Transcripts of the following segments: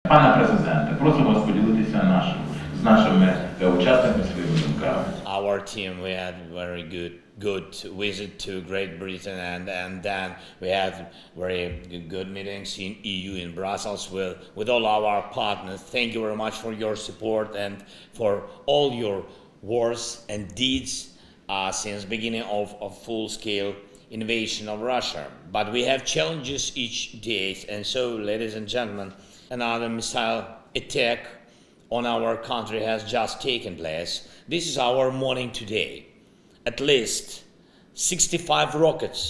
Пане президенте, просимо вас поділитися з нашими учасниками своїми думками. Our team, we had very good visit to Great Britain, and then we had very good meetings in EU in Brussels with all our partners. Thank you very much for your support and for all your words and deeds since beginning of full-scale invasion of Russia. But we have challenges each day, and so, ladies and gentlemen, another missile attack on our country has just taken place. This is our morning today. At least 65 rockets,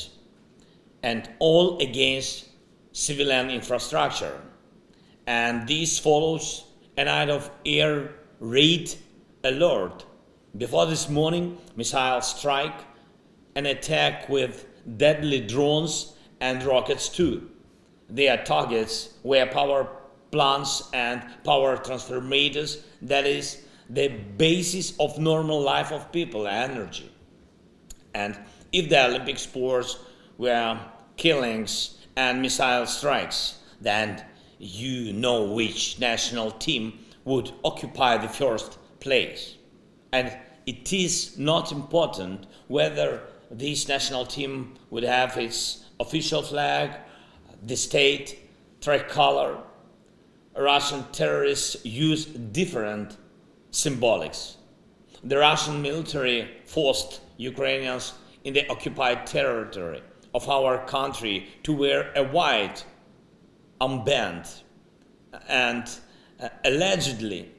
and all against civilian infrastructure. And this follows a night of air raid alert. Before this morning, missile strike, an attack with deadly drones and rockets too. Their targets were power plants and power transformators, that is the basis of normal life of people, energy. And if the Olympic sports were killings and missile strikes, then you know which national team would occupy the first place. And it is not important whether this national team would have its official flag, the state tricolor. Russian terrorists use different symbolics. The Russian military forced Ukrainians in the occupied territory of our country to wear a white armband and allegedly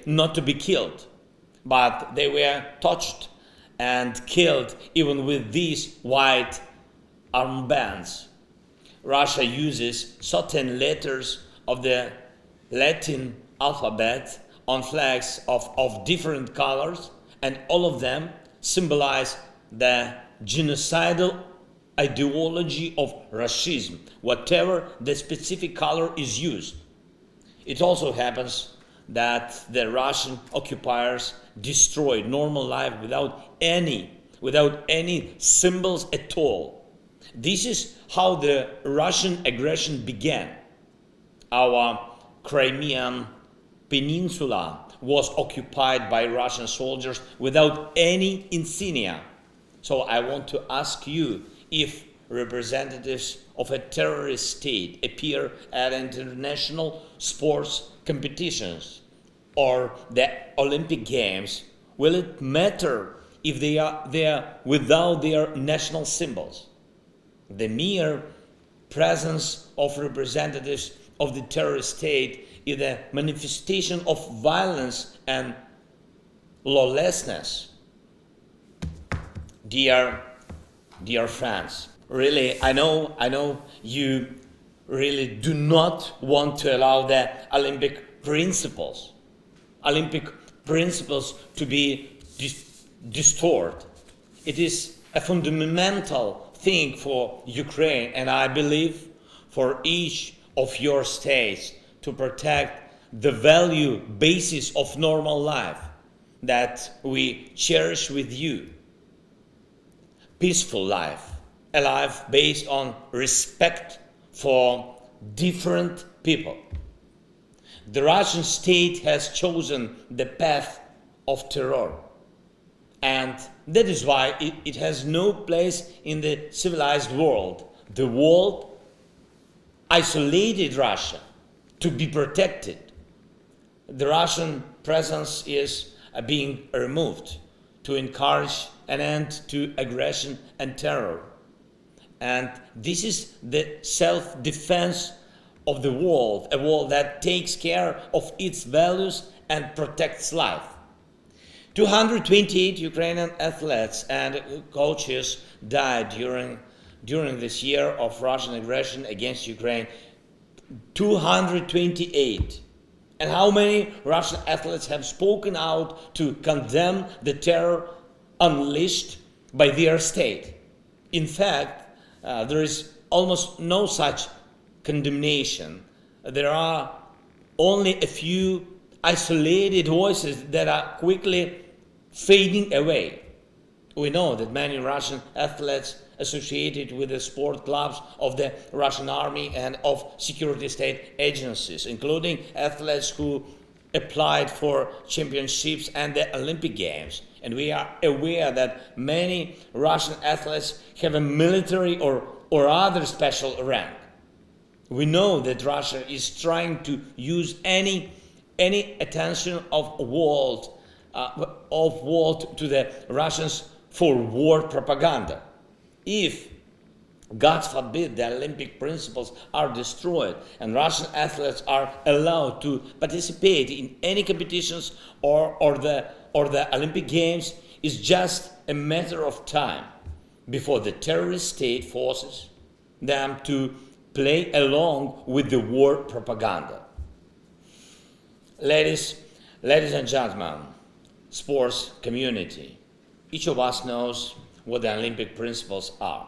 not to be killed, but they were touched and killed even with these white armbands. Russia uses certain letters of the Latin alphabet on flags of different colors, and all of them symbolize the genocidal ideology of Russism, whatever the specific color is used. It also happens that the Russian occupiers destroyed normal life without any symbols at all. This is how the Russian aggression began. Our Crimean Peninsula was occupied by Russian soldiers without any insignia. So I want to ask you if representatives of a terrorist state appear at international sports competitions or the Olympic Games, will it matter if they are there without their national symbols? The mere presence of representatives of the terrorist state is a manifestation of violence and lawlessness. Dear friends, really, I know you really do not want to allow the Olympic principles to be distorted. It is a fundamental thing for Ukraine, and I believe for each of your states to protect the value basis of normal life that we cherish with you. Peaceful life, a life based on respect for different people. The Russian state has chosen the path of terror. And that is why it has no place in the civilized world. The world isolated Russia to be protected. The Russian presence is being removed to encourage an end to aggression and terror. And this is the self-defense of the world, a world that takes care of its values and protects life. 228 Ukrainian athletes and coaches died during this year of Russian aggression against Ukraine. 228. And how many Russian athletes have spoken out to condemn the terror unleashed by their state? In fact, there is almost no such condemnation. There are only a few isolated voices that are quickly fading away. We know that many Russian athletes associated with the sport clubs of the Russian army and of security state agencies, including athletes who applied for championships and the Olympic Games. And we are aware that many Russian athletes have a military or other special rank. We know that Russia is trying to use any attention of world to the Russians for war propaganda. If, God forbid, the Olympic principles are destroyed and Russian athletes are allowed to participate in any competitions or the Olympic Games, it's just a matter of time before the terrorist state forces them to play along with the war propaganda. Ladies and gentlemen, sports community, each of us knows what the Olympic principles are.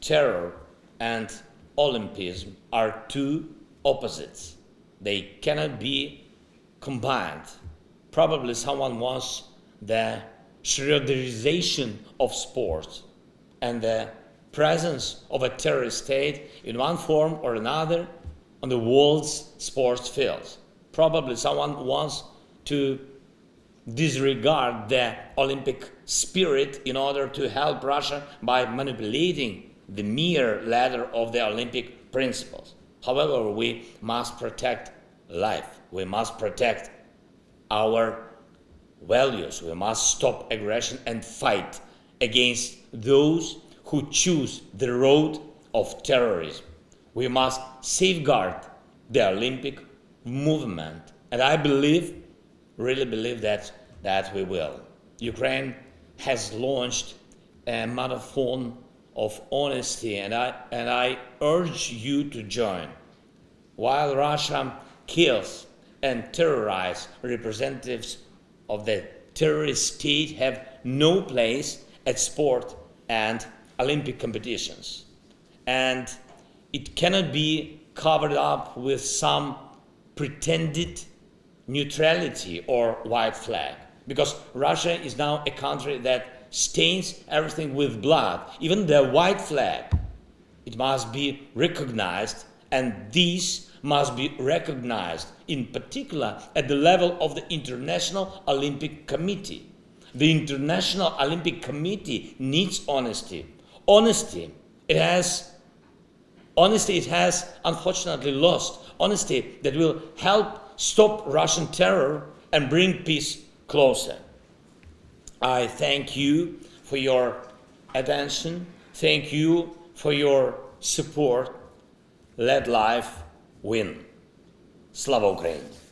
Terror and Olympism are two opposites. They cannot be combined. Probably someone wants the Schröderization of sports and the presence of a terrorist state in one form or another on the world's sports fields. Probably someone wants to disregard the Olympic spirit in order to help Russia by manipulating the mere letter of the Olympic principles. However, we must protect life. We must protect our values. We must stop aggression and fight against those who choose the road of terrorism. We must safeguard the Olympic movement, and I really believe that we will. Ukraine has launched a marathon of honesty, and I urge you to join. While Russia kills and terrorizes, representatives of the terrorist state have no place at sport and Olympic competitions. And it cannot be covered up with some pretended neutrality or white flag, because Russia is now a country that stains everything with blood, even the white flag. It must be recognized, and these must be recognized in particular at the level of the International Olympic Committee. The International Olympic Committee needs honesty. Honesty it has unfortunately lost. Honesty that will help stop Russian terror and bring peace closer. I thank you for your attention. Thank you for your support. Let life win. Slava Ukraini!